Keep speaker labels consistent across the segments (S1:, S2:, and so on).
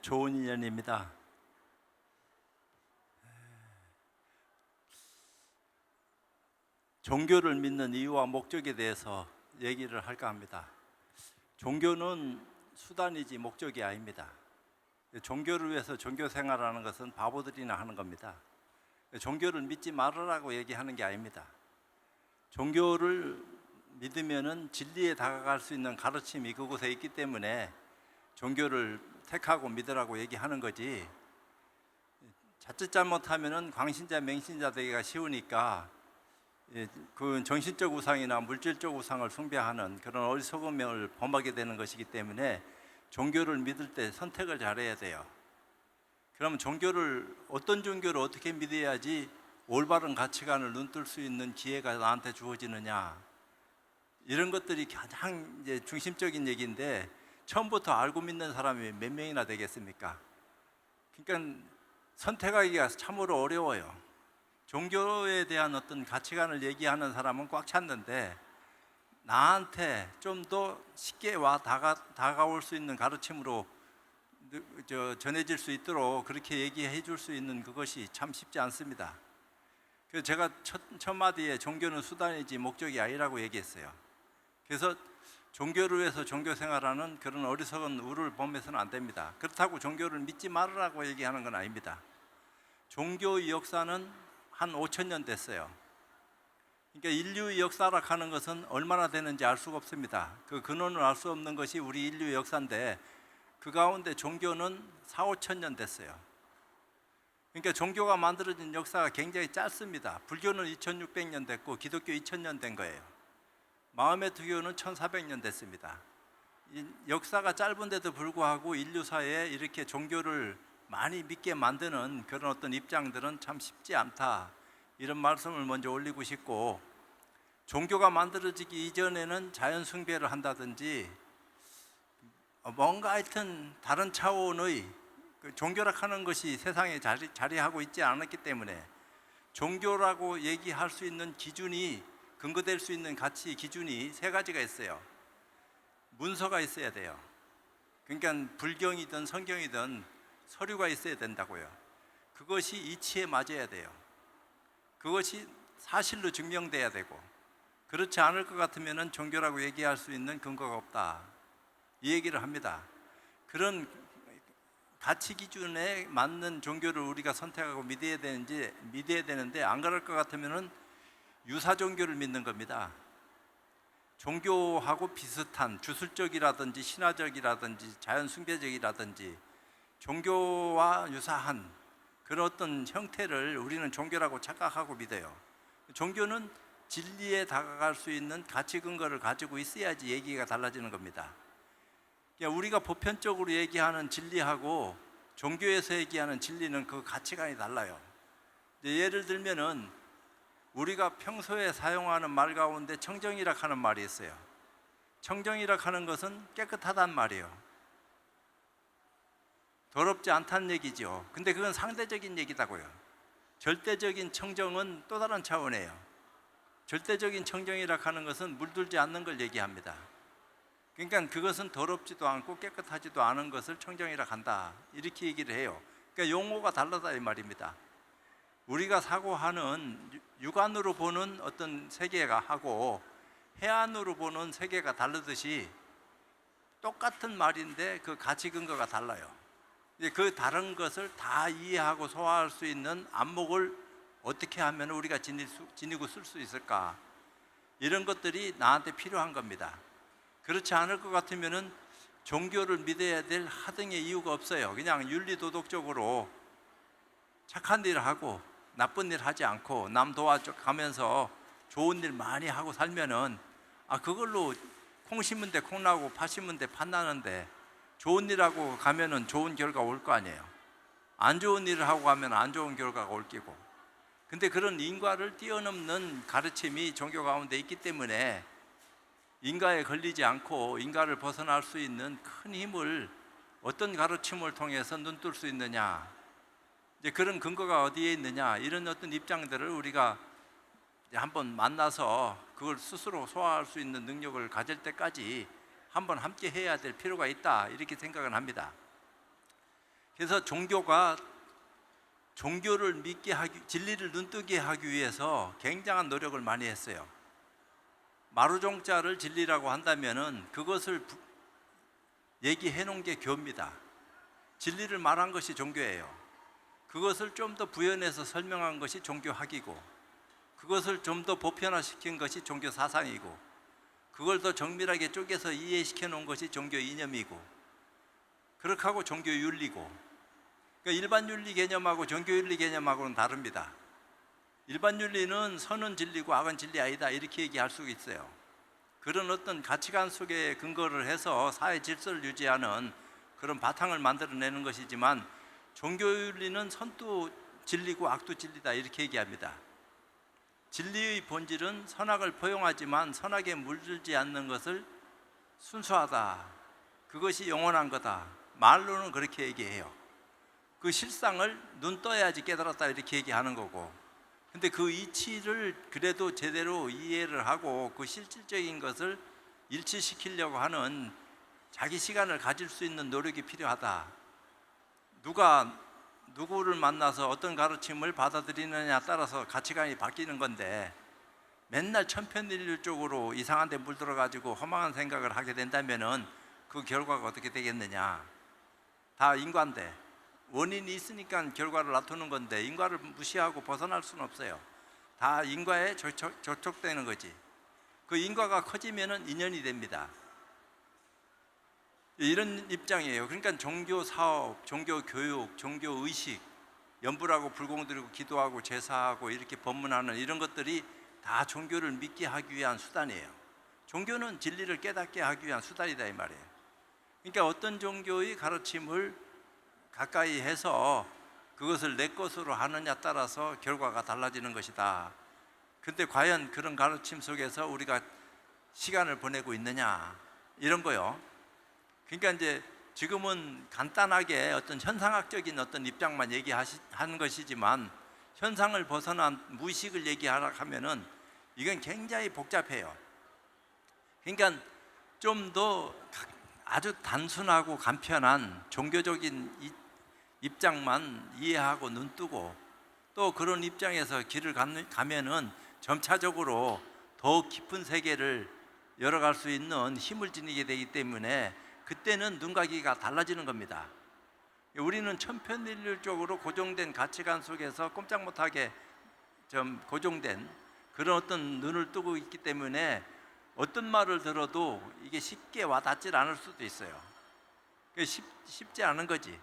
S1: 좋은 인연입니다. 종교를 믿는 이유와 목적에 대해서 얘기를 할까 합니다. 종교는 수단이지 목적이 아닙니다. 종교를 위해서 종교 생활하는 것은 바보들이나 하는 겁니다. 종교를 믿지 말으라고 얘기하는 게 아닙니다. 종교를 믿으면은 진리에 다가갈 수 있는 가르침이 그곳에 있기 때문에 종교를 택하고 믿으라고 얘기하는 거지, 자칫 잘못하면은 광신자 맹신자 되기가 쉬우니까 그 정신적 우상이나 물질적 우상을 숭배하는 그런 어리석음을 범하게 되는 것이기 때문에 종교를 믿을 때 선택을 잘해야 돼요. 그러면 어떤 종교를 어떻게 믿어야지 올바른 가치관을 눈뜰 수 있는 기회가 나한테 주어지느냐, 이런 것들이 가장 이제 중심적인 얘기인데, 처음부터 알고 믿는 사람이 몇 명이나 되겠습니까? 그러니까 선택하기가 참으로 어려워요. 종교에 대한 어떤 가치관을 얘기하는 사람은 꽉 찼는데, 나한테 좀 더 쉽게 다가올 수 있는 가르침으로 전해질 수 있도록 그렇게 얘기해 줄 수 있는 그것이 참 쉽지 않습니다. 그래서 제가 첫 마디에 종교는 수단이지 목적이 아니라고 얘기했어요. 그래서 종교를 위해서 종교 생활하는 그런 어리석은 우를 범해서는 안 됩니다. 그렇다고 종교를 믿지 말으라고 얘기하는 건 아닙니다. 종교의 역사는 한 5,000년 됐어요. 그러니까 인류의 역사라 하는 것은 얼마나 되는지 알 수가 없습니다. 그 근원을 알 수 없는 것이 우리 인류의 역사인데, 그 가운데 종교는 4,000~5,000년 됐어요. 그러니까 종교가 만들어진 역사가 굉장히 짧습니다. 불교는 2,600년 됐고 기독교 2,000년 된 거예요. 마음의 투교는 1,400년 됐습니다. 이 역사가 짧은데도 불구하고 인류사에 이렇게 종교를 많이 믿게 만드는 그런 어떤 입장들은 참 쉽지 않다, 이런 말씀을 먼저 올리고 싶고, 종교가 만들어지기 이전에는 자연 숭배를 한다든지 뭔가 하여튼 다른 차원의 종교라 하는 것이 세상에 자리하고 있지 않았기 때문에, 종교라고 얘기할 수 있는 기준이, 근거될 수 있는 가치 기준이 세 가지가 있어요. 문서가 있어야 돼요. 그러니까 불경이든 성경이든 서류가 있어야 된다고요. 그것이 이치에 맞아야 돼요. 그것이 사실로 증명돼야 되고, 그렇지 않을 것 같으면 종교라고 얘기할 수 있는 근거가 없다, 이 얘기를 합니다. 그런 가치 기준에 맞는 종교를 우리가 선택하고 믿어야 되는데, 안 그럴 것 같으면 유사 종교를 믿는 겁니다. 종교하고 비슷한 주술적이라든지 신화적이라든지 자연 숭배적이라든지 종교와 유사한 그런 어떤 형태를 우리는 종교라고 착각하고 믿어요. 종교는 진리에 다가갈 수 있는 가치 근거를 가지고 있어야지 얘기가 달라지는 겁니다. 그러니까 우리가 보편적으로 얘기하는 진리하고 종교에서 얘기하는 진리는 그 가치관이 달라요. 예를 들면은 우리가 평소에 사용하는 말 가운데 청정이라 하는 말이 있어요. 청정이라 하는 것은 깨끗하단 말이에요. 더럽지 않다는 얘기죠. 근데 그건 상대적인 얘기다고요. 절대적인 청정은 또 다른 차원이에요. 절대적인 청정이라 하는 것은 물들지 않는 걸 얘기합니다. 그러니까 그것은 더럽지도 않고 깨끗하지도 않은 것을 청정이라 한다, 이렇게 얘기를 해요. 그러니까 용어가 다르다 이 말입니다. 우리가 사고하는 육안으로 보는 어떤 세계가 하고 해안으로 보는 세계가 다르듯이, 똑같은 말인데 그 가치 근거가 달라요. 그 다른 것을 다 이해하고 소화할 수 있는 안목을 어떻게 하면 우리가 지니고 쓸 수 있을까, 이런 것들이 나한테 필요한 겁니다. 그렇지 않을 것 같으면 종교를 믿어야 될 하등의 이유가 없어요. 그냥 윤리도덕적으로 착한 일을 하고 나쁜 일 하지 않고 남 도와가면서 좋은 일 많이 하고 살면은, 그걸로 콩 심은 데 콩 나고 팥 심은 데 팥 나는데, 좋은 일하고 가면은 좋은 결과 올 거 아니에요. 안 좋은 일을 하고 가면 안 좋은 결과가 올 끼고. 근데 그런 인과를 뛰어넘는 가르침이 종교 가운데 있기 때문에 인과에 걸리지 않고 인과를 벗어날 수 있는 큰 힘을 어떤 가르침을 통해서 눈뜰 수 있느냐, 이제 그런 근거가 어디에 있느냐, 이런 어떤 입장들을 우리가 한번 만나서 그걸 스스로 소화할 수 있는 능력을 가질 때까지 한번 함께 해야 될 필요가 있다, 이렇게 생각을 합니다. 그래서 종교를 믿게 하기, 진리를 눈뜨게 하기 위해서 굉장한 노력을 많이 했어요. 마루종자를 진리라고 한다면은 그것을 얘기해 놓은 게 교입니다. 진리를 말한 것이 종교예요. 그것을 좀 더 부연해서 설명한 것이 종교학이고, 그것을 좀 더 보편화시킨 것이 종교 사상이고, 그걸 더 정밀하게 쪼개서 이해시켜 놓은 것이 종교 이념이고, 그렇게 하고 종교 윤리고. 그러니까 일반 윤리 개념하고 종교 윤리 개념하고는 다릅니다. 일반 윤리는 선은 진리고 악은 진리 아니다 이렇게 얘기할 수 있어요. 그런 어떤 가치관 속에 근거를 해서 사회 질서를 유지하는 그런 바탕을 만들어내는 것이지만, 종교 윤리는 선도 진리고 악도 진리다 이렇게 얘기합니다. 진리의 본질은 선악을 포용하지만 선악에 물들지 않는 것을 순수하다, 그것이 영원한 거다. 말로는 그렇게 얘기해요. 그 실상을 눈 떠야지 깨달았다 이렇게 얘기하는 거고, 근데 그 이치를 그래도 제대로 이해를 하고 그 실질적인 것을 일치시키려고 하는 자기 시간을 가질 수 있는 노력이 필요하다. 누가 누구를 만나서 어떤 가르침을 받아들이느냐에 따라서 가치관이 바뀌는 건데, 맨날 천편일률적으로 이상한 데 물들어가지고 허망한 생각을 하게 된다면은 그 결과가 어떻게 되겠느냐. 다 인과인데, 원인이 있으니까 결과를 놔두는 건데 인과를 무시하고 벗어날 수는 없어요. 다 인과에 저촉되는 거지. 그 인과가 커지면은 인연이 됩니다. 이런 입장이에요. 그러니까 종교 사업, 종교 교육, 종교 의식, 연불하고 불공드리고 기도하고 제사하고 이렇게 법문하는 이런 것들이 다 종교를 믿게 하기 위한 수단이에요. 종교는 진리를 깨닫게 하기 위한 수단이다 이 말이에요. 그러니까 어떤 종교의 가르침을 가까이 해서 그것을 내 것으로 하느냐 따라서 결과가 달라지는 것이다. 근데 과연 그런 가르침 속에서 우리가 시간을 보내고 있느냐, 이런 거요. 그러니까 이제 지금은 간단하게 어떤 현상학적인 어떤 입장만 얘기하는 것이지만, 현상을 벗어난 무의식을 얘기하라 하면은 이건 굉장히 복잡해요. 그러니까 좀 더 아주 단순하고 간편한 종교적인 입장만 이해하고 눈뜨고, 또 그런 입장에서 길을 가면은 점차적으로 더 깊은 세계를 열어갈 수 있는 힘을 지니게 되기 때문에 그때는 눈가기가 달라지는 겁니다. 우리는 천편일률적으로 고정된 가치관 속에서 꼼짝 못하게 좀 고정된 그런 어떤 눈을 뜨고 있기 때문에 어떤 말을 들어도 이게 쉽게 와닿질 않을 수도 있어요. 쉽지 않은 거지.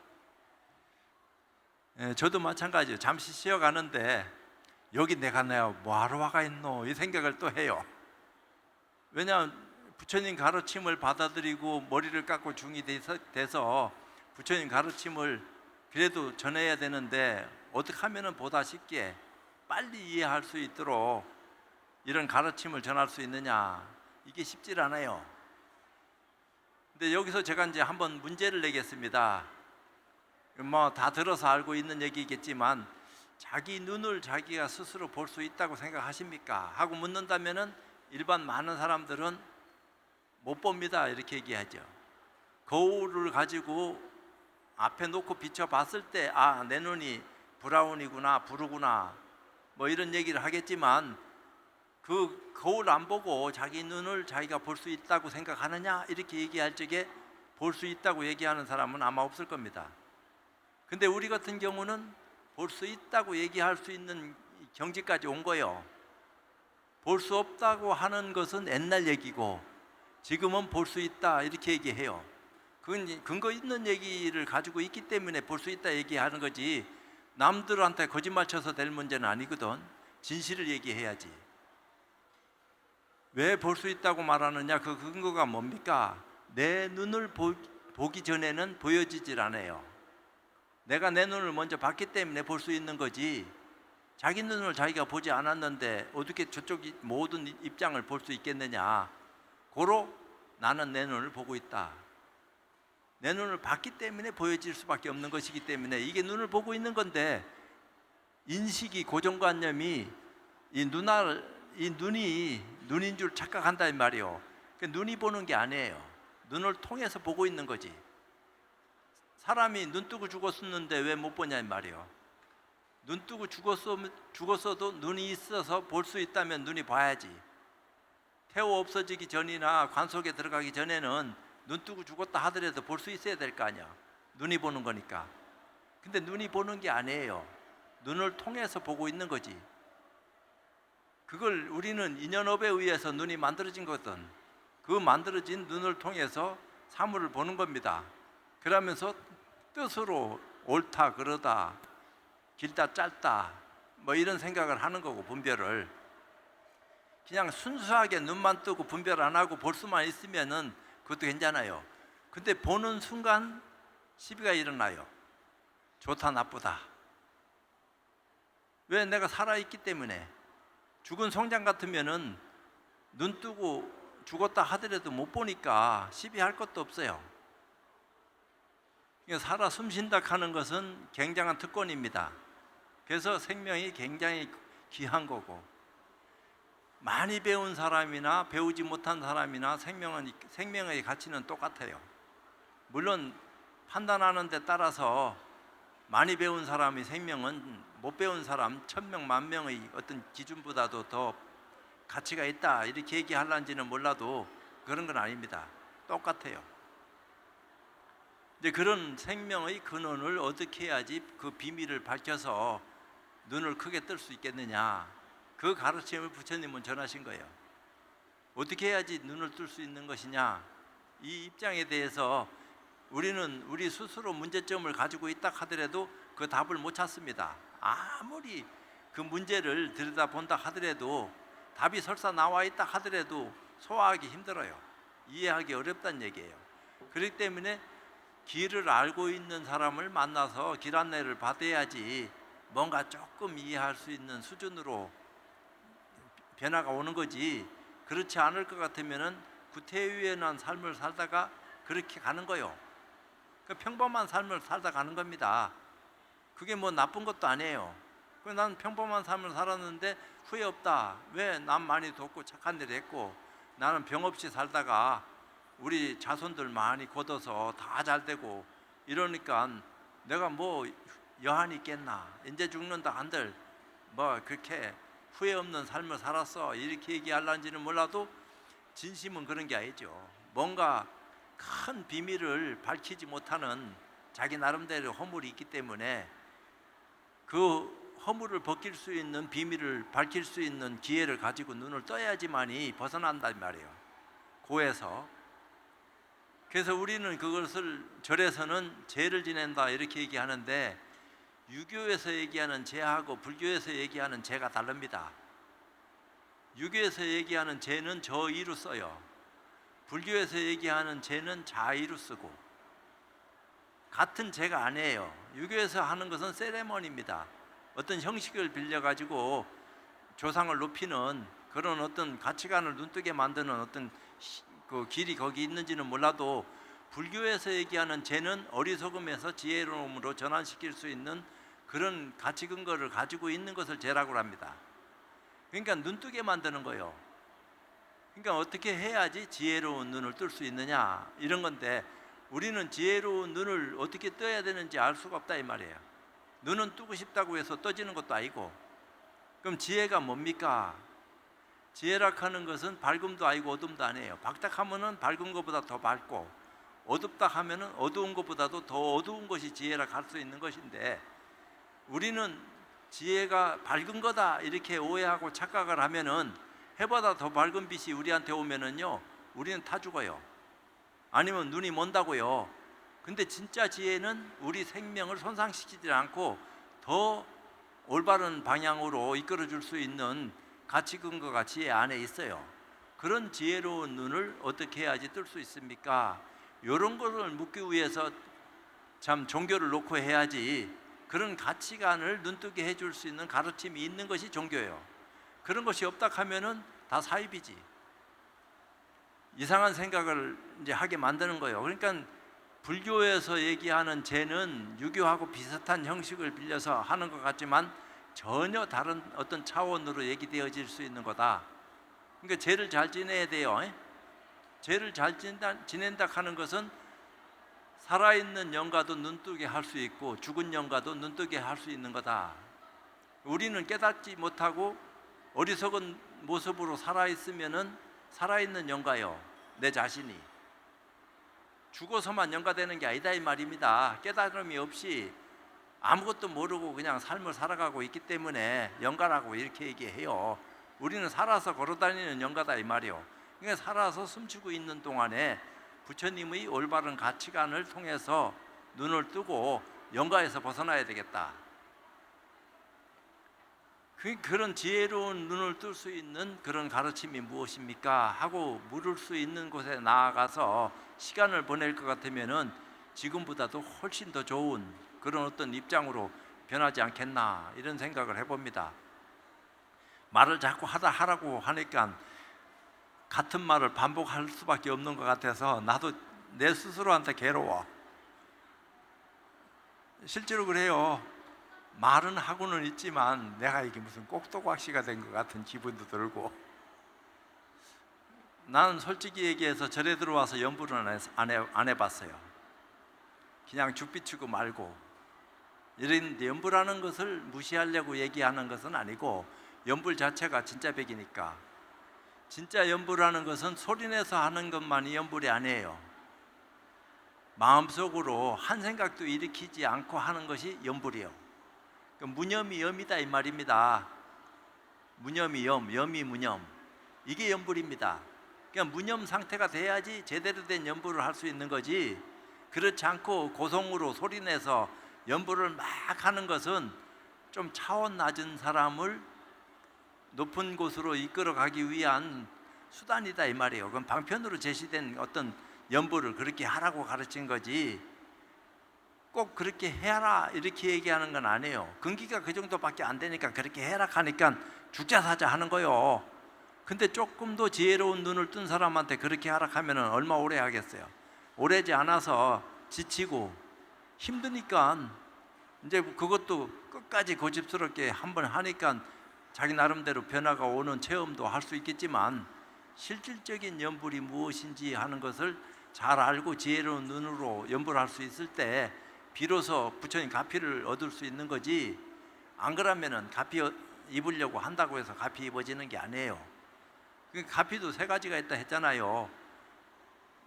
S1: 저도 마찬가지예요. 잠시 쉬어가는데 여기 내가 뭐하러 와가 있노 이 생각을 또 해요. 왜냐하면 부처님 가르침을 받아들이고 머리를 깎고 중이 돼서 부처님 가르침을 그래도 전해야 되는데, 어떻게 하면 보다 쉽게 빨리 이해할 수 있도록 이런 가르침을 전할 수 있느냐, 이게 쉽질 않아요. 근데 여기서 제가 이제 한번 문제를 내겠습니다. 뭐 다 들어서 알고 있는 얘기겠지만, 자기 눈을 자기가 스스로 볼 수 있다고 생각하십니까? 하고 묻는다면은 일반 많은 사람들은 못 봅니다 이렇게 얘기하죠. 거울을 가지고 앞에 놓고 비춰봤을 때 내 눈이 브라운이구나, 부르구나, 뭐 이런 얘기를 하겠지만, 그 거울 안 보고 자기 눈을 자기가 볼 수 있다고 생각하느냐 이렇게 얘기할 적에 볼 수 있다고 얘기하는 사람은 아마 없을 겁니다. 근데 우리 같은 경우는 볼 수 있다고 얘기할 수 있는 경지까지 온 거예요. 볼 수 없다고 하는 것은 옛날 얘기고, 지금은 볼 수 있다 이렇게 얘기해요. 그건 근거 있는 얘기를 가지고 있기 때문에 볼 수 있다 얘기하는 거지, 남들한테 거짓말 쳐서 될 문제는 아니거든. 진실을 얘기해야지. 왜 볼 수 있다고 말하느냐, 그 근거가 뭡니까? 내 눈을 보기 전에는 보여지질 않아요. 내가 내 눈을 먼저 봤기 때문에 볼 수 있는 거지, 자기 눈을 자기가 보지 않았는데 어떻게 저쪽 모든 입장을 볼 수 있겠느냐. 고로 나는 내 눈을 보고 있다. 내 눈을 봤기 때문에 보여질 수밖에 없는 것이기 때문에 이게 눈을 보고 있는 건데, 인식이, 고정관념이 이 눈이 눈인 줄 착각한단 말이에요. 눈이 보는 게 아니에요. 눈을 통해서 보고 있는 거지. 사람이 눈 뜨고 죽었었는데 왜 못 보냐 이 말이에요. 눈 뜨고 죽었어도 눈이 있어서 볼 수 있다면 눈이 봐야지. 태호 없어지기 전이나 관 속에 들어가기 전에는 눈 뜨고 죽었다 하더라도 볼 수 있어야 될 거 아니야. 눈이 보는 거니까. 근데 눈이 보는 게 아니에요. 눈을 통해서 보고 있는 거지. 그걸 우리는 인연업에 의해서 눈이 만들어진 거거든. 그 만들어진 눈을 통해서 사물을 보는 겁니다. 그러면서 뜻으로 옳다 그러다 길다 짧다 뭐 이런 생각을 하는 거고, 분별을 그냥 순수하게 눈만 뜨고 분별 안 하고 볼 수만 있으면은 그것도 괜찮아요. 근데 보는 순간 시비가 일어나요. 좋다 나쁘다. 왜? 내가 살아있기 때문에. 죽은 송장 같으면은 눈 뜨고 죽었다 하더라도 못 보니까 시비할 것도 없어요. 살아 숨쉰다 하는 것은 굉장한 특권입니다. 그래서 생명이 굉장히 귀한 거고, 많이 배운 사람이나 배우지 못한 사람이나 생명의 가치는 똑같아요. 물론 판단하는 데 따라서 많이 배운 사람의 생명은 못 배운 사람 1000명, 10,000명의 어떤 기준보다도 더 가치가 있다 이렇게 얘기하려는지는 몰라도 그런 건 아닙니다. 똑같아요. 이제 그런 생명의 근원을 어떻게 해야지 그 비밀을 밝혀서 눈을 크게 뜰 수 있겠느냐, 그 가르침을 부처님은 전하신 거예요. 어떻게 해야지 눈을 뜰 수 있는 것이냐, 이 입장에 대해서 우리는 우리 스스로 문제점을 가지고 있다 하더라도 그 답을 못 찾습니다. 아무리 그 문제를 들여다본다 하더라도, 답이 설사 나와 있다 하더라도 소화하기 힘들어요. 이해하기 어렵다는 얘기예요. 그렇기 때문에 길을 알고 있는 사람을 만나서 길 안내를 받아야지 뭔가 조금 이해할 수 있는 수준으로 변화가 오는 거지, 그렇지 않을 것 같으면은 구태의연한 삶을 살다가 그렇게 가는 거예요. 평범한 삶을 살다 가는 겁니다. 그게 뭐 나쁜 것도 아니에요. 난 평범한 삶을 살았는데 후회 없다. 왜? 남 많이 돕고 착한 일 했고, 나는 병 없이 살다가 우리 자손들 많이 거둬서 다 잘 되고 이러니까 내가 뭐 여한이 있겠나, 이제 죽는다 한들 뭐 그렇게 후회 없는 삶을 살았어 이렇게 얘기하려는지는 몰라도 진심은 그런 게 아니죠. 뭔가 큰 비밀을 밝히지 못하는 자기 나름대로 허물이 있기 때문에 그 허물을 벗길 수 있는, 비밀을 밝힐 수 있는 기회를 가지고 눈을 떠야지만이 벗어난단 말이에요, 고에서. 그래서 우리는 그것을 절에서는 죄를 지낸다 이렇게 얘기하는데, 유교에서 얘기하는 죄하고 불교에서 얘기하는 죄가 다릅니다. 유교에서 얘기하는 죄는 저의로 써요. 불교에서 얘기하는 죄는 자의로 쓰고, 같은 죄가 아니에요. 유교에서 하는 것은 세레머니입니다. 어떤 형식을 빌려가지고 조상을 높이는 그런 어떤 가치관을 눈뜨게 만드는 어떤 그 길이 거기 있는지는 몰라도, 불교에서 얘기하는 죄는 어리석음에서 지혜로움으로 전환시킬 수 있는 그런 가치 근거를 가지고 있는 것을 죄라고 합니다. 그러니까 눈뜨게 만드는 거예요. 그러니까 어떻게 해야지 지혜로운 눈을 뜰 수 있느냐 이런 건데, 우리는 지혜로운 눈을 어떻게 떠야 되는지 알 수가 없다 이 말이에요. 눈은 뜨고 싶다고 해서 떠지는 것도 아니고. 그럼 지혜가 뭡니까? 지혜라 하는 것은 밝음도 아니고 어둠도 아니에요. 밝다 하면은 밝은 것보다 더 밝고, 어둡다 하면은 어두운 것보다도 더 어두운 것이 지혜라 할 수 있는 것인데, 우리는 지혜가 밝은 거다 이렇게 오해하고 착각을 하면은 해보다 더 밝은 빛이 우리한테 오면은요, 우리는 타 죽어요. 아니면 눈이 먼다고요. 근데 진짜 지혜는 우리 생명을 손상시키지 않고 더 올바른 방향으로 이끌어 줄 수 있는 가치 근거가 지혜 안에 있어요. 그런 지혜로운 눈을 어떻게 해야지 뜰 수 있습니까? 이런 것을 묻기 위해서 참 종교를 놓고 해야지, 그런 가치관을 눈뜨게 해줄 수 있는 가르침이 있는 것이 종교예요. 그런 것이 없다 하면은 다 사입이지. 이상한 생각을 이제 하게 만드는 거예요. 그러니까 불교에서 얘기하는 죄는 유교하고 비슷한 형식을 빌려서 하는 것 같지만 전혀 다른 어떤 차원으로 얘기되어질 수 있는 거다. 그러니까 죄를 잘 지내야 돼요. 죄를 잘 지낸다 하는 것은 살아있는 영가도 눈뜨게 할 수 있고 죽은 영가도 눈뜨게 할 수 있는 거다. 우리는 깨닫지 못하고 어리석은 모습으로 살아있으면은 살아있는 영가요, 내 자신이 죽어서만 영가되는 게 아니다 이 말입니다. 깨달음이 없이 아무것도 모르고 그냥 삶을 살아가고 있기 때문에 영가라고 이렇게 얘기해요. 우리는 살아서 걸어다니는 영가다 이 말이요. 그러니까 살아서 숨쉬고 있는 동안에 부처님의 올바른 가치관을 통해서 눈을 뜨고 영가에서 벗어나야 되겠다. 그런 지혜로운 눈을 뜰 수 있는 그런 가르침이 무엇입니까? 하고 물을 수 있는 곳에 나아가서 시간을 보낼 것 같으면은 지금보다도 훨씬 더 좋은 그런 어떤 입장으로 변하지 않겠나 이런 생각을 해봅니다. 말을 자꾸 하라고 하니까 같은 말을 반복할 수밖에 없는 것 같아서 나도 내 스스로한테 괴로워. 실제로 그래요. 말은 하고는 있지만 내가 이게 무슨 꼭두각시가 된 것 같은 기분도 들고. 나는 솔직히 얘기해서 절에 들어와서 연불은 안 해봤어요. 그냥 죽비치고 말고. 이런 연불하는 것을 무시하려고 얘기하는 것은 아니고 연불 자체가 진짜 백이니까. 진짜 연불하는 것은 소리내서 하는 것만이 연불이 아니에요. 마음속으로 한 생각도 일으키지 않고 하는 것이 연불이에요. 무념이 염이다 이 말입니다. 무념이 염, 염이 무념. 이게 연불입니다. 그러니까 무념 상태가 돼야지 제대로 된 연불을 할 수 있는 거지. 그렇지 않고 고성으로 소리내서 연불을 막 하는 것은 좀 차원 낮은 사람을 높은 곳으로 이끌어가기 위한 수단이다 이 말이에요. 그럼 방편으로 제시된 어떤 연불을 그렇게 하라고 가르친 거지 꼭 그렇게 해라 이렇게 얘기하는 건 아니에요. 근기가 그 정도밖에 안 되니까 그렇게 해라 하니까 죽자 사자 하는 거요. 근데 조금 더 지혜로운 눈을 뜬 사람한테 그렇게 하라 하면 얼마 오래 하겠어요. 오래지 않아서 지치고 힘드니까 이제 그것도 끝까지 고집스럽게 한번 하니까 자기 나름대로 변화가 오는 체험도 할 수 있겠지만 실질적인 연불이 무엇인지 하는 것을 잘 알고 지혜로운 눈으로 연불할 수 있을 때 비로소 부처님 가피를 얻을 수 있는 거지. 안 그러면은 가피 입으려고 한다고 해서 가피 입어지는 게 아니에요. 가피도 세 가지가 있다 했잖아요.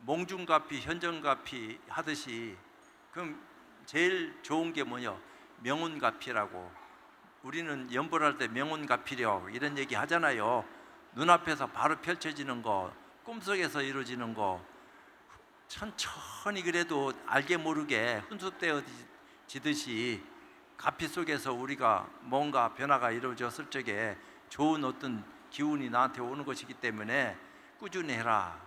S1: 몽중가피, 현정가피 하듯이. 그럼 제일 좋은 게 뭐냐? 명운가피라고. 우리는 연불할 때 명운가피력 이런 얘기 하잖아요. 눈앞에서 바로 펼쳐지는 거, 꿈속에서 이루어지는 거, 천천히 그래도 알게 모르게 훈수되어지듯이 가피 속에서 우리가 뭔가 변화가 이루어졌을 적에 좋은 어떤 기운이 나한테 오는 것이기 때문에 꾸준히 해라.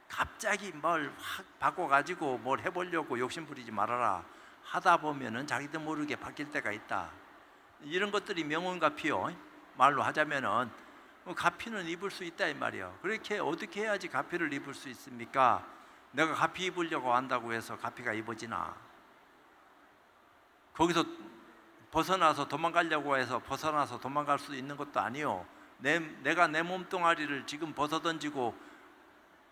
S1: 갑자기 뭘 확 바꿔가지고 뭘 해보려고 욕심부리지 말아라. 하다 보면은 자기도 모르게 바뀔 때가 있다. 이런 것들이 명운가피요. 말로 하자면은 가피는 입을 수 있다 이 말이에요. 그렇게 어떻게 해야지 가피를 입을 수 있습니까? 내가 가피 입으려고 한다고 해서 가피가 입어지나? 거기서 벗어나서 도망가려고 해서 벗어나서 도망갈 수 있는 것도 아니요. 내가 내 몸뚱아리를 지금 벗어던지고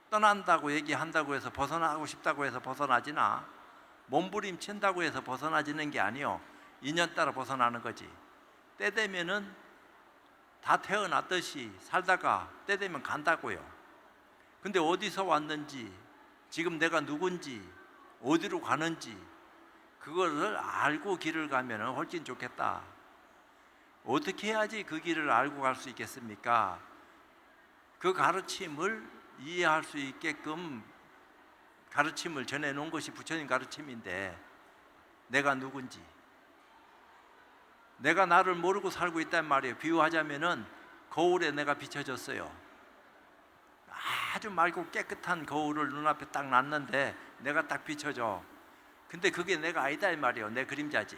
S1: 떠난다고 얘기한다고 해서 벗어나고 싶다고 해서 벗어나지나? 몸부림친다고 해서 벗어나지는 게 아니요. 인연 따라 벗어나는 거지. 때 되면은 다 태어났듯이 살다가 때 되면 간다고요. 근데 어디서 왔는지, 지금 내가 누군지, 어디로 가는지 그거를 알고 길을 가면 훨씬 좋겠다. 어떻게 해야지 그 길을 알고 갈 수 있겠습니까? 그 가르침을 이해할 수 있게끔 가르침을 전해놓은 것이 부처님 가르침인데, 내가 누군지, 내가 나를 모르고 살고 있단 말이에요. 비유하자면은 거울에 내가 비춰졌어요. 아주 맑고 깨끗한 거울을 눈앞에 딱 놨는데 내가 딱 비춰져. 근데 그게 내가 아니다 이 말이에요. 내 그림자지.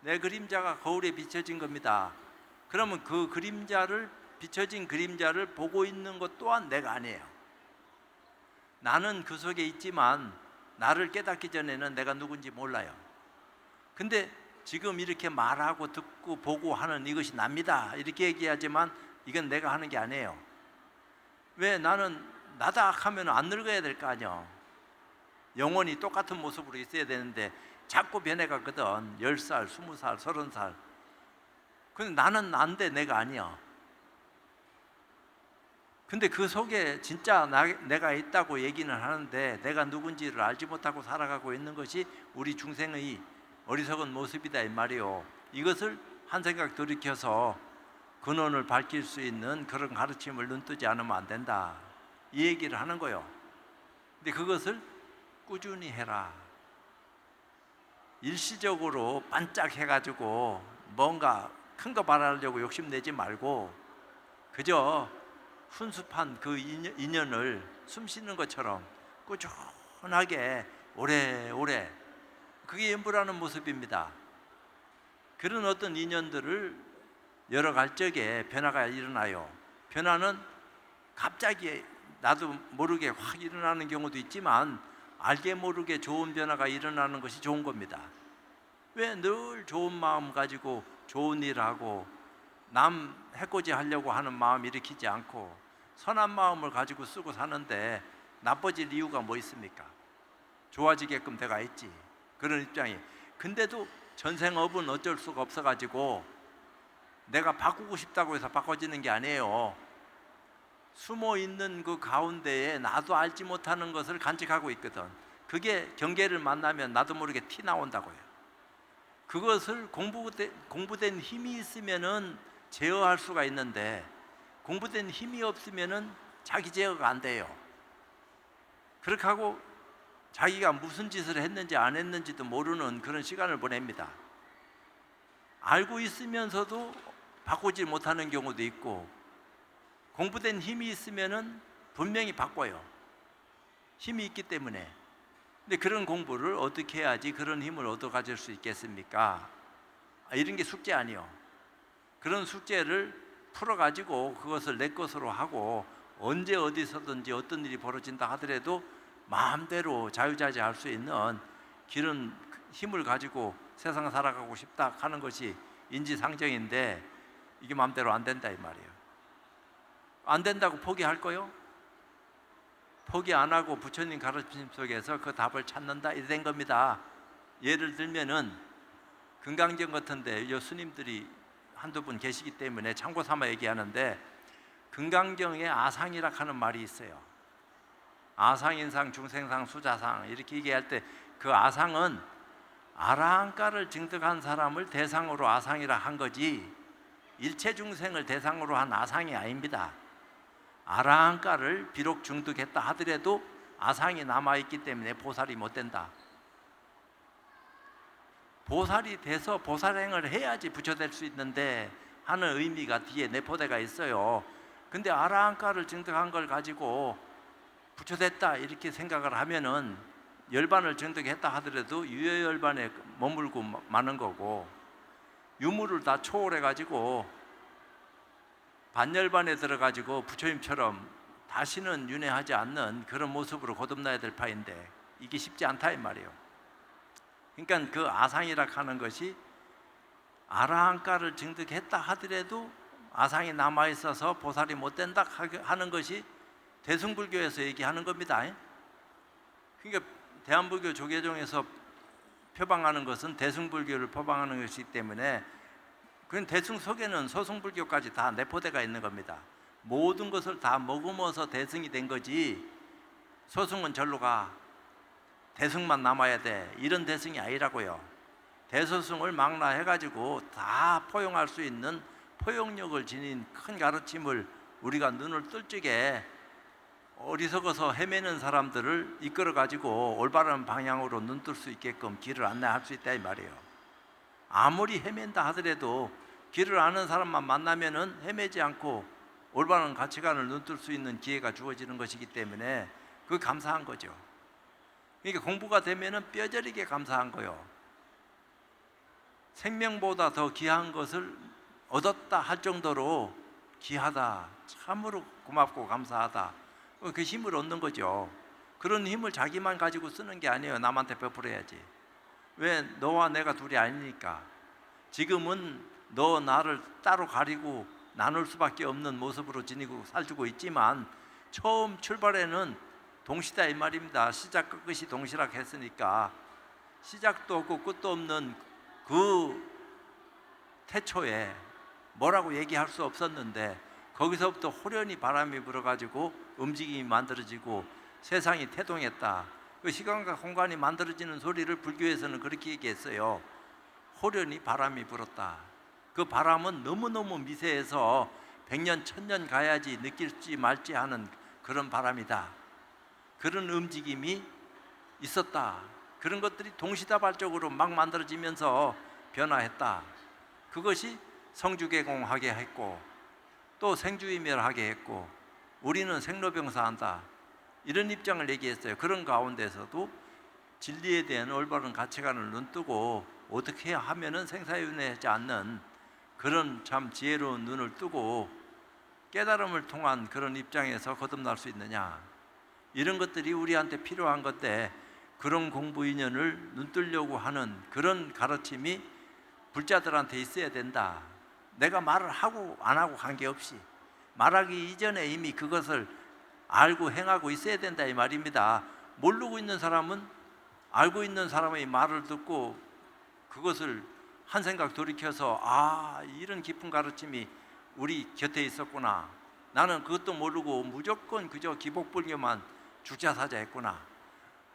S1: 내 그림자가 거울에 비춰진 겁니다. 그러면 그 그림자를, 비춰진 그림자를 보고 있는 것 또한 내가 아니에요. 나는 그 속에 있지만 나를 깨닫기 전에는 내가 누군지 몰라요. 근데 지금 이렇게 말하고 듣고 보고 하는 이것이 납니다 이렇게 얘기하지만 이건 내가 하는 게 아니에요. 왜? 나는 나다 하면 안 늙어야 될 거 아니야. 영원히 똑같은 모습으로 있어야 되는데 자꾸 변해가거든. 10살, 20살, 30살. 근데 나는 안 돼. 내가 아니야. 근데 그 속에 진짜 내가 있다고 얘기는 하는데 내가 누군지를 알지 못하고 살아가고 있는 것이 우리 중생의 어리석은 모습이다 이 말이요. 이것을 한 생각 돌이켜서 근원을 밝힐 수 있는 그런 가르침을 눈뜨지 않으면 안 된다, 이 얘기를 하는 거예요. 근데 그것을 꾸준히 해라. 일시적으로 반짝해가지고 뭔가 큰 거 바라려고 욕심내지 말고 그저 훈습한 그 인연을 숨 쉬는 것처럼 꾸준하게 오래오래, 그게 연불하는 모습입니다. 그런 어떤 인연들을 열어갈 적에 변화가 일어나요. 변화는 갑자기 나도 모르게 확 일어나는 경우도 있지만 알게 모르게 좋은 변화가 일어나는 것이 좋은 겁니다. 왜 늘 좋은 마음 가지고 좋은 일하고 남 해코지 하려고 하는 마음 일으키지 않고 선한 마음을 가지고 쓰고 사는데 나빠질 이유가 뭐 있습니까? 좋아지게끔 돼가 있지. 그런 입장이. 근데도 전생업은 어쩔 수가 없어가지고 내가 바꾸고 싶다고 해서 바꿔지는 게 아니에요. 숨어 있는 그 가운데에 나도 알지 못하는 것을 간직하고 있거든. 그게 경계를 만나면 나도 모르게 티 나온다고요. 그것을 공부된 힘이 있으면은 제어할 수가 있는데 공부된 힘이 없으면은 자기 제어가 안 돼요. 그렇게 하고 자기가 무슨 짓을 했는지 안 했는지도 모르는 그런 시간을 보냅니다. 알고 있으면서도 바꾸지 못하는 경우도 있고, 공부된 힘이 있으면은 분명히 바꿔요. 힘이 있기 때문에. 근데 그런 공부를 어떻게 해야지 그런 힘을 얻어 가질 수 있겠습니까? 이런 게 숙제 아니요. 그런 숙제를 풀어가지고 그것을 내 것으로 하고 언제 어디서든지 어떤 일이 벌어진다 하더라도 마음대로 자유자재할 수 있는 그런 힘을 가지고 세상 살아가고 싶다 하는 것이 인지상정인데, 이게 마음대로 안 된다 이 말이에요. 안 된다고 포기할 거요? 포기 안 하고 부처님 가르침 속에서 그 답을 찾는다, 이래 된 겁니다. 예를 들면은 금강정 같은데 요 스님들이 한두 분 계시기 때문에 참고 삼아 얘기하는데, 금강정에 아상이라 하는 말이 있어요. 아상인상, 중생상, 수자상 이렇게 얘기할 때 그 아상은 아라한가를 증득한 사람을 대상으로 아상이라 한 거지 일체 중생을 대상으로 한 아상이 아닙니다. 아라한가를 비록 증득했다 하더라도 아상이 남아있기 때문에 보살이 못 된다. 보살이 돼서 보살행을 해야지 부처될 수 있는데 하는 의미가 뒤에 내포되어 있어요. 근데 아라한가를 증득한 걸 가지고 부처됐다 이렇게 생각을 하면은 열반을 증득했다 하더라도 유효열반에 머물고 마는 거고, 유무를 다 초월해 가지고 반열반에 들어가지고 부처님처럼 다시는 윤회하지 않는 그런 모습으로 거듭나야 될 파인데 이게 쉽지 않다 이 말이에요. 그러니까 그 아상이라 하는 것이 아라한가를 증득했다 하더라도 아상이 남아있어서 보살이 못 된다 하는 것이 대승불교에서 얘기하는 겁니다. 그러니까 대한불교 조계종에서 표방하는 것은 대승불교를 표방하는 것이기 때문에 그건 대승 속에는 소승불교까지 다 내포되어 있는 겁니다. 모든 것을 다 머금어서 대승이 된 거지 소승은 절로 가, 대승만 남아야 돼, 이런 대승이 아니라고요. 대소승을 망라해가지고 다 포용할 수 있는 포용력을 지닌 큰 가르침을 우리가 눈을 뜰 적에 어리석어서 헤매는 사람들을 이끌어가지고 올바른 방향으로 눈뜰 수 있게끔 길을 안내할 수 있다 이 말이에요. 아무리 헤맨다 하더라도 길을 아는 사람만 만나면은 헤매지 않고 올바른 가치관을 눈뜰 수 있는 기회가 주어지는 것이기 때문에 그게 감사한 거죠. 그러니까 공부가 되면은 뼈저리게 감사한 거예요. 생명보다 더 귀한 것을 얻었다 할 정도로 귀하다, 참으로 고맙고 감사하다, 그 힘을 얻는 거죠. 그런 힘을 자기만 가지고 쓰는 게 아니에요. 남한테 베풀어야지. 왜? 너와 내가 둘이 아니니까. 지금은 너 나를 따로 가리고 나눌 수밖에 없는 모습으로 지니고 살고 있지만 처음 출발에는 동시다 이 말입니다. 시작과 끝이 동시락 했으니까 시작도 없고 끝도 없는 그 태초에 뭐라고 얘기할 수 없었는데 거기서부터 호련히 바람이 불어가지고 움직임이 만들어지고 세상이 태동했다. 그 시간과 공간이 만들어지는 소리를 불교에서는 그렇게 얘기했어요. 호련히 바람이 불었다. 그 바람은 너무너무 미세해서 100년, 1000년 가야지 느낄지 말지 하는 그런 바람이다. 그런 움직임이 있었다. 그런 것들이 동시다발적으로 막 만들어지면서 변화했다. 그것이 성주개공하게 했고 또 생주이멸하게 했고 우리는 생로병사한다. 이런 입장을 얘기했어요. 그런 가운데서도 진리에 대한 올바른 가치관을 눈뜨고 어떻게 하면은 생사윤회하지 않는 그런 참 지혜로운 눈을 뜨고 깨달음을 통한 그런 입장에서 거듭날 수 있느냐, 이런 것들이 우리한테 필요한 건데 그런 공부 인연을 눈뜨려고 하는 그런 가르침이 불자들한테 있어야 된다. 내가 말을 하고 안 하고 관계없이 말하기 이전에 이미 그것을 알고 행하고 있어야 된다 이 말입니다. 모르고 있는 사람은 알고 있는 사람의 말을 듣고 그것을 한 생각 돌이켜서 이런 깊은 가르침이 우리 곁에 있었구나. 나는 그것도 모르고 무조건 그저 기복불교만 죽자사자했구나.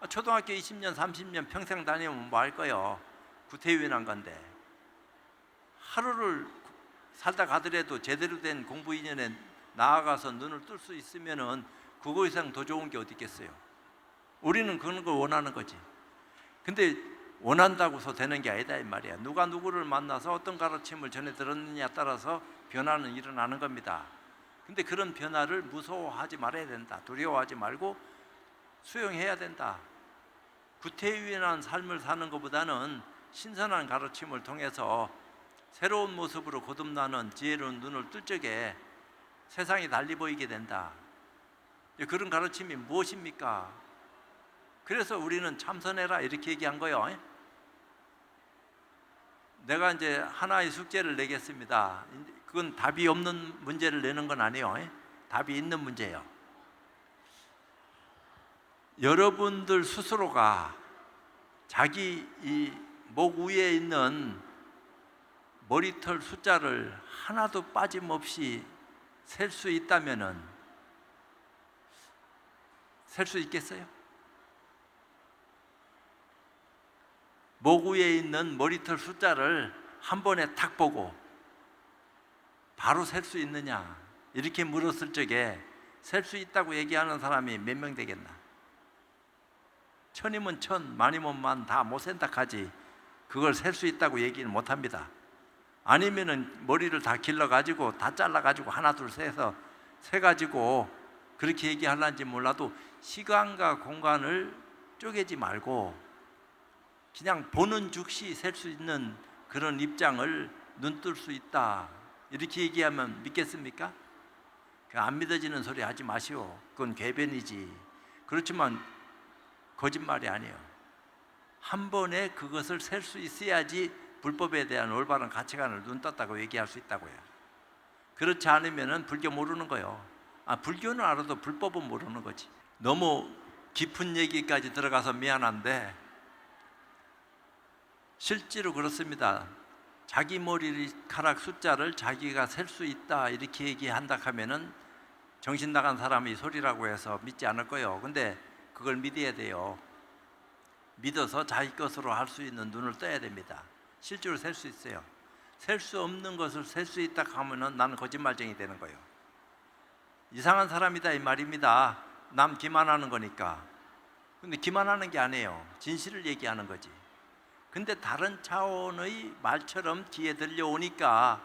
S1: 초등학교 20년 30년 평생 다니면 뭐 할 거요? 구태유인한 건데 하루를 살다 가더라도 제대로 된 공부 인연에 나아가서 눈을 뜰 수 있으면은 그거 이상 더 좋은 게 어디 있겠어요? 우리는 그런 걸 원하는 거지. 근데 원한다고서 되는 게 아니다 이 말이야. 누가 누구를 만나서 어떤 가르침을 전해 들었느냐에 따라서 변화는 일어나는 겁니다. 근데 그런 변화를 무서워하지 말아야 된다. 두려워하지 말고 수용해야 된다. 구태유인한 삶을 사는 것보다는 신선한 가르침을 통해서 새로운 모습으로 거듭나는 지혜로운 눈을 뜰 적에 세상이 달리 보이게 된다. 그런 가르침이 무엇입니까? 그래서 우리는 참선해라 이렇게 얘기한 거예요. 내가 이제 하나의 숙제를 내겠습니다. 그건 답이 없는 문제를 내는 건 아니에요. 답이 있는 문제예요. 여러분들 스스로가 자기 이 목 위에 있는 머리털 숫자를 하나도 빠짐없이 셀 수 있다면은 셀 수 있겠어요? 목 위에 있는 머리털 숫자를 한 번에 탁 보고 바로 셀 수 있느냐 이렇게 물었을 적에 셀 수 있다고 얘기하는 사람이 몇 명 되겠나? 천이면 천, 만이면 만 다 못 센다 하지 그걸 셀 수 있다고 얘기는 못합니다. 아니면은 머리를 다 길러가지고 다 잘라가지고 하나 둘 세서 세가지고 그렇게 얘기하려는지 몰라도 시간과 공간을 쪼개지 말고 그냥 보는 즉시 셀 수 있는 그런 입장을 눈뜰 수 있다 이렇게 얘기하면 믿겠습니까? 안 믿어지는 소리 하지 마시오. 그건 궤변이지. 그렇지만 거짓말이 아니에요. 한 번에 그것을 셀 수 있어야지 불법에 대한 올바른 가치관을 눈 떴다고 얘기할 수 있다고요. 그렇지 않으면 불교 모르는 거예요. 불교는 알아도 불법은 모르는 거지. 너무 깊은 얘기까지 들어가서 미안한데 실제로 그렇습니다. 자기 머리카락 숫자를 자기가 셀 수 있다 이렇게 얘기한다 하면은 정신 나간 사람이 소리라고 해서 믿지 않을 거예요. 근데 그걸 믿어야 돼요. 믿어서 자기 것으로 할 수 있는 눈을 떠야 됩니다. 실제로 셀 수 있어요. 셀 수 없는 것을 셀 수 있다 하면은 나는 거짓말쟁이 되는 거예요. 이상한 사람이다 이 말입니다. 남 기만하는 거니까. 근데 기만하는 게 아니에요. 진실을 얘기하는 거지. 근데 다른 차원의 말처럼 귀에 들려오니까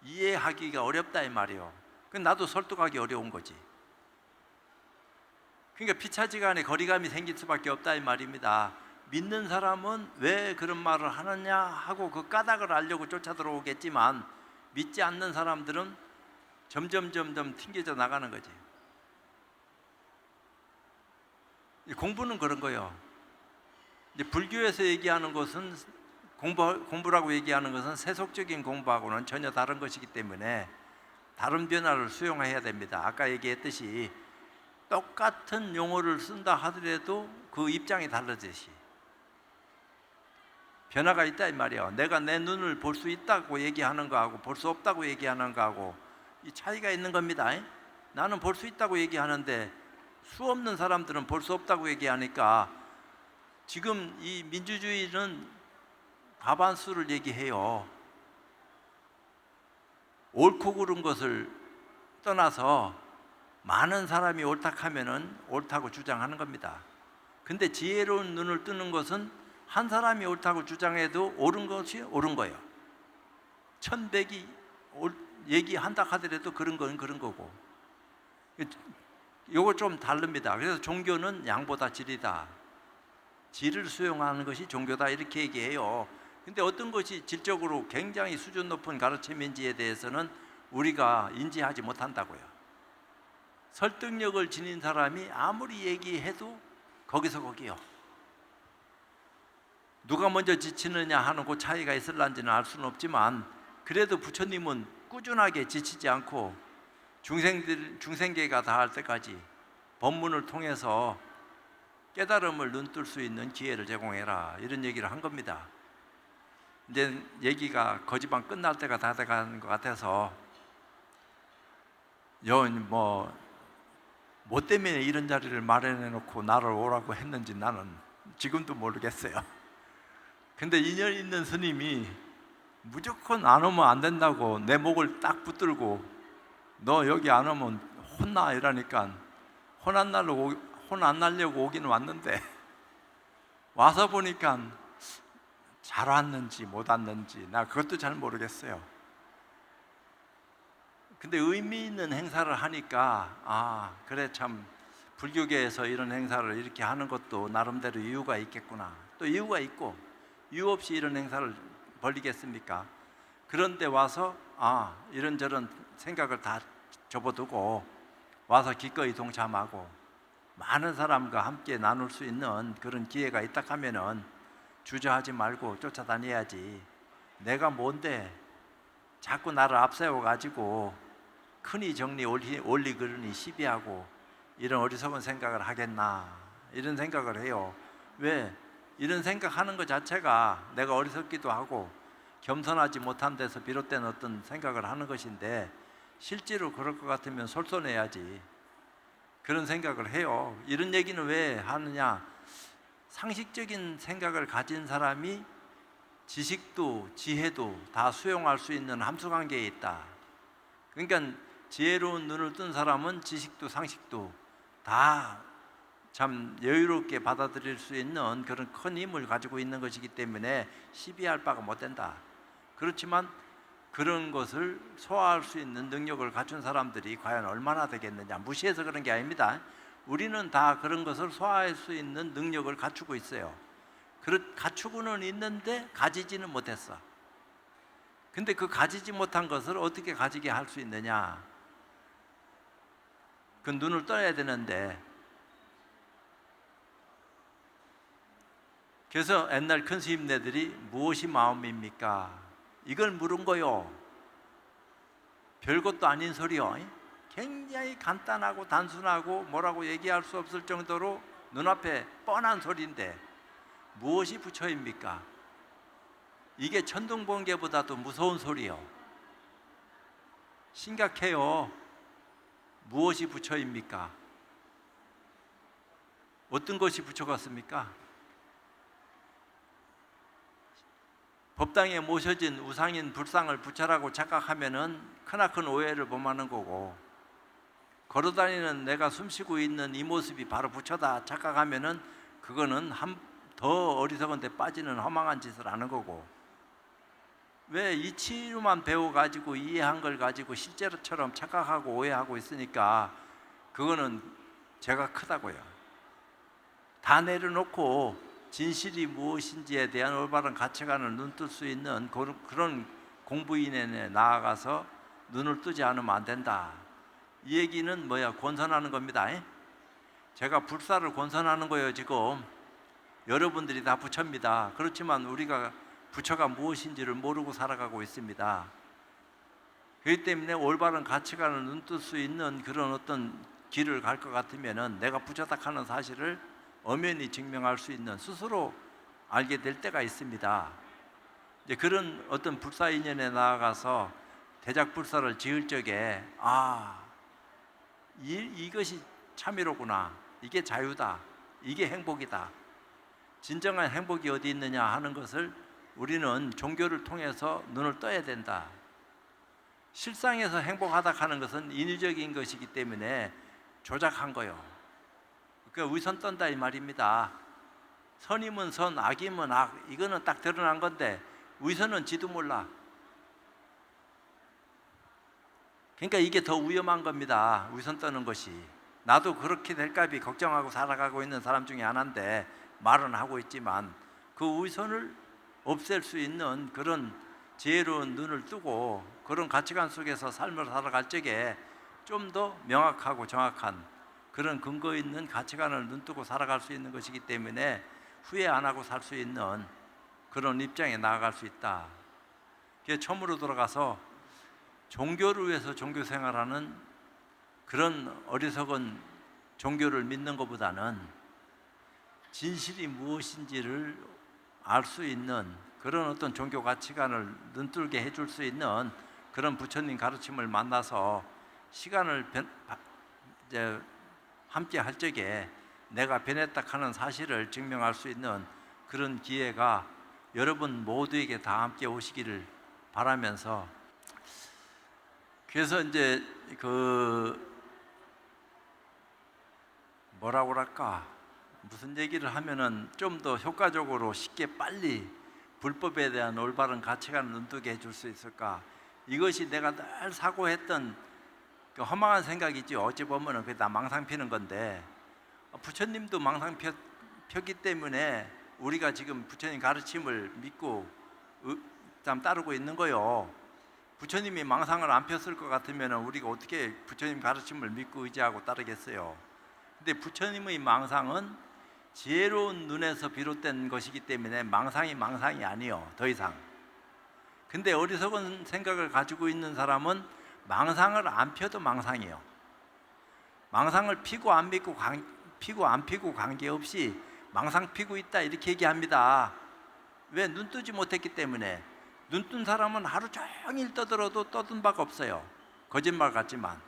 S1: 이해하기가 어렵다 이 말이에요. 나도 설득하기 어려운 거지. 그러니까 피차지간에 거리감이 생길 수밖에 없다 이 말입니다. 믿는 사람은 왜 그런 말을 하느냐 하고 그 까닭을 알려고 쫓아 들어오겠지만 믿지 않는 사람들은 점점 튕겨져 나가는 거지. 공부는 그런 거예요. 이제 불교에서 얘기하는 것은 공부라고 얘기하는 것은 세속적인 공부하고는 전혀 다른 것이기 때문에 다른 변화를 수용해야 됩니다. 아까 얘기했듯이 똑같은 용어를 쓴다 하더라도 그 입장이 다르듯이 변화가 있다 이 말이야. 내가 내 눈을 볼 수 있다고 얘기하는 거하고 볼 수 없다고 얘기하는 거하고 이 차이가 있는 겁니다. 나는 볼 수 있다고 얘기하는데 수 없는 사람들은 볼 수 없다고 얘기하니까 지금 이 민주주의는 과반수를 얘기해요. 옳고 그른 것을 떠나서 많은 사람이 옳다하면은 옳다고 주장하는 겁니다. 근데 지혜로운 눈을 뜨는 것은 한 사람이 옳다고 주장해도 옳은 것이 옳은 거예요. 천백이 얘기한다 하더라도 그런 건 그런 거고. 이거 좀 다릅니다. 그래서 종교는 양보다 질이다. 질을 수용하는 것이 종교다 이렇게 얘기해요. 근데 어떤 것이 질적으로 굉장히 수준 높은 가르침인지에 대해서는 우리가 인지하지 못한다고요. 설득력을 지닌 사람이 아무리 얘기해도 거기서 거기요. 누가 먼저 지치느냐 하는 그 차이가 있을런지는 알 수는 없지만 그래도 부처님은 꾸준하게 지치지 않고 중생계가 다 할 때까지 법문을 통해서 깨달음을 눈뜰 수 있는 기회를 제공해라 이런 얘기를 한 겁니다. 이제 얘기가 거지방 끝날 때가 다 돼가는 것 같아서 뭐 때문에 이런 자리를 마련해 놓고 나를 오라고 했는지 나는 지금도 모르겠어요. 근데 인연 있는 스님이 무조건 안 오면 안 된다고 내 목을 딱 붙들고 너 여기 안 오면 혼나 이러니까 혼 안 날려고 오긴 왔는데 와서 보니까 잘 왔는지 못 왔는지 나 그것도 잘 모르겠어요. 근데 의미 있는 행사를 하니까 그래 참 불교계에서 이런 행사를 이렇게 하는 것도 나름대로 이유가 있겠구나. 또 이유가 있고 이유 없이 이런 행사를 벌리겠습니까? 그런데 와서 이런저런 생각을 다 접어두고 와서 기꺼이 동참하고 많은 사람과 함께 나눌 수 있는 그런 기회가 있다 하면은 주저하지 말고 쫓아다녀야지. 내가 뭔데 자꾸 나를 앞세워 가지고 크니 정리 올리 그러니 시비하고 이런 어리석은 생각을 하겠나 이런 생각을 해요. 왜? 이런 생각하는 것 자체가 내가 어리석기도 하고 겸손하지 못한 데서 비롯된 어떤 생각을 하는 것인데 실제로 그럴 것 같으면 솔선해야지 그런 생각을 해요. 이런 얘기는 왜 하느냐? 상식적인 생각을 가진 사람이 지식도 지혜도 다 수용할 수 있는 함수관계에 있다. 그러니까 지혜로운 눈을 뜬 사람은 지식도 상식도 다 참 여유롭게 받아들일 수 있는 그런 큰 힘을 가지고 있는 것이기 때문에 시비할 바가 못 된다. 그렇지만 그런 것을 소화할 수 있는 능력을 갖춘 사람들이 과연 얼마나 되겠느냐. 무시해서 그런 게 아닙니다. 우리는 다 그런 것을 소화할 수 있는 능력을 갖추고 있어요. 갖추고는 있는데 가지지는 못했어. 근데 그 가지지 못한 것을 어떻게 가지게 할 수 있느냐? 그 눈을 떠야 되는데. 그래서 옛날 큰 스님네들이 무엇이 마음입니까? 이걸 물은 거요. 별것도 아닌 소리요. 굉장히 간단하고 단순하고 뭐라고 얘기할 수 없을 정도로 눈앞에 뻔한 소리인데 무엇이 부처입니까? 이게 천둥번개보다도 무서운 소리요. 심각해요. 무엇이 부처입니까? 어떤 것이 부처 같습니까? 법당에 모셔진 우상인 불상을 부처라고 착각하면은 크나큰 오해를 범하는 거고, 걸어다니는 내가 숨쉬고 있는 이 모습이 바로 부처다 착각하면은 그거는 더 어리석은 데 빠지는 허망한 짓을 하는 거고, 왜 이치로만 배워가지고 이해한 걸 가지고 실제로처럼 착각하고 오해하고 있으니까 그거는 죄가 크다고요. 다 내려놓고 진실이 무엇인지에 대한 올바른 가치관을 눈뜰 수 있는 그런 공부인에 나아가서 눈을 뜨지 않으면 안 된다. 이 얘기는 권선하는 겁니다. 제가 불사를 권선하는 거예요. 지금 여러분들이 다 부처입니다. 그렇지만 우리가 부처가 무엇인지를 모르고 살아가고 있습니다. 그렇기 때문에 올바른 가치관을 눈뜰 수 있는 그런 어떤 길을 갈 것 같으면은 내가 부자닥하는 사실을 엄연히 증명할 수 있는 스스로 알게 될 때가 있습니다. 이제 그런 어떤 불사 인연에 나아가서 대작불사를 지을 적에 이것이 참이로구나, 이게 자유다, 이게 행복이다, 진정한 행복이 어디 있느냐 하는 것을 우리는 종교를 통해서 눈을 떠야 된다. 실상에서 행복하다 하는 것은 인위적인 것이기 때문에 조작한 거요. 그러니까 위선 떤다 이 말입니다. 선이면 선, 악이면 악, 이거는 딱 드러난 건데 위선은 지도 몰라. 그러니까 이게 더 위험한 겁니다. 위선 떠는 것이. 나도 그렇게 될까비 걱정하고 살아가고 있는 사람 중에 하나인데 말은 하고 있지만 그 위선을 없앨 수 있는 그런 지혜로운 눈을 뜨고 그런 가치관 속에서 삶을 살아갈 적에 좀 더 명확하고 정확한 그런 근거 있는 가치관을 눈뜨고 살아갈 수 있는 것이기 때문에 후회 안 하고 살 수 있는 그런 입장에 나아갈 수 있다. 그래서 처음으로 돌아가서 종교를 위해서 종교 생활하는 그런 어리석은 종교를 믿는 것보다는 진실이 무엇인지를 알 수 있는 그런 어떤 종교 가치관을 눈뜨게 해줄 수 있는 그런 부처님 가르침을 만나서 시간을 이제 함께 할 적에 내가 변했다 하는 사실을 증명할 수 있는 그런 기회가 여러분 모두에게 다 함께 오시기를 바라면서, 그래서 이제 뭐라고 할까, 무슨 얘기를 하면은 좀 더 효과적으로 쉽게 빨리 불법에 대한 올바른 가치관을 눈뜨게 해줄 수 있을까? 이것이 내가 늘 사고했던 그 허망한 생각이지. 어찌 보면은 그게 다 망상 피는 건데, 부처님도 망상 폈기 때문에 우리가 지금 부처님 가르침을 믿고 따르고 있는 거요. 부처님이 망상을 안 폈을 것 같으면 우리가 어떻게 부처님 가르침을 믿고 의지하고 따르겠어요. 근데 부처님의 망상은 지혜로운 눈에서 비롯된 것이기 때문에 망상이 아니요, 더 이상. 근데 어리석은 생각을 가지고 있는 사람은 망상을 안 펴도 망상이요. 망상을 피고 안 피고 관계없이 망상 피고 있다 이렇게 얘기합니다. 왜? 눈 뜨지 못했기 때문에. 눈 뜬 사람은 하루 종일 떠들어도 떠든 바가 없어요. 거짓말 같지만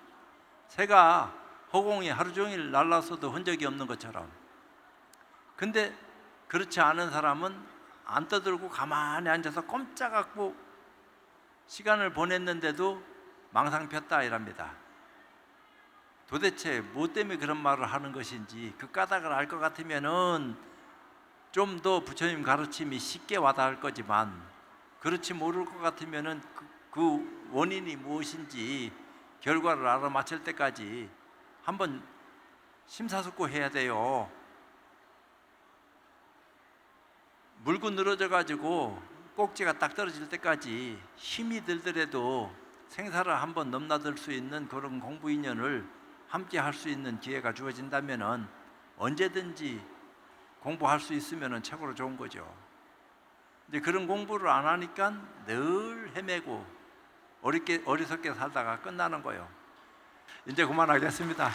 S1: 새가 허공에 하루 종일 날라서도 흔적이 없는 것처럼. 근데 그렇지 않은 사람은 안 떠들고 가만히 앉아서 꼼짝않고 시간을 보냈는데도 망상 폈다 이랍니다. 도대체 뭐 때문에 그런 말을 하는 것인지 그 까닭을 알 것 같으면은 좀 더 부처님 가르침이 쉽게 와닿을 거지만, 그렇지 모를 것 같으면은 그 원인이 무엇인지 결과를 알아맞힐 때까지 한번 심사숙고해야 돼요. 물고 늘어져 가지고 꼭지가 딱 떨어질 때까지 힘이 들더라도 생사를 한번 넘나들 수 있는 그런 공부 인연을 함께 할 수 있는 기회가 주어진다면은 언제든지 공부할 수 있으면은 최고로 좋은 거죠. 이제 그런 공부를 안 하니까 늘 헤매고 어리석게 살다가 끝나는 거예요. 이제 그만하겠습니다.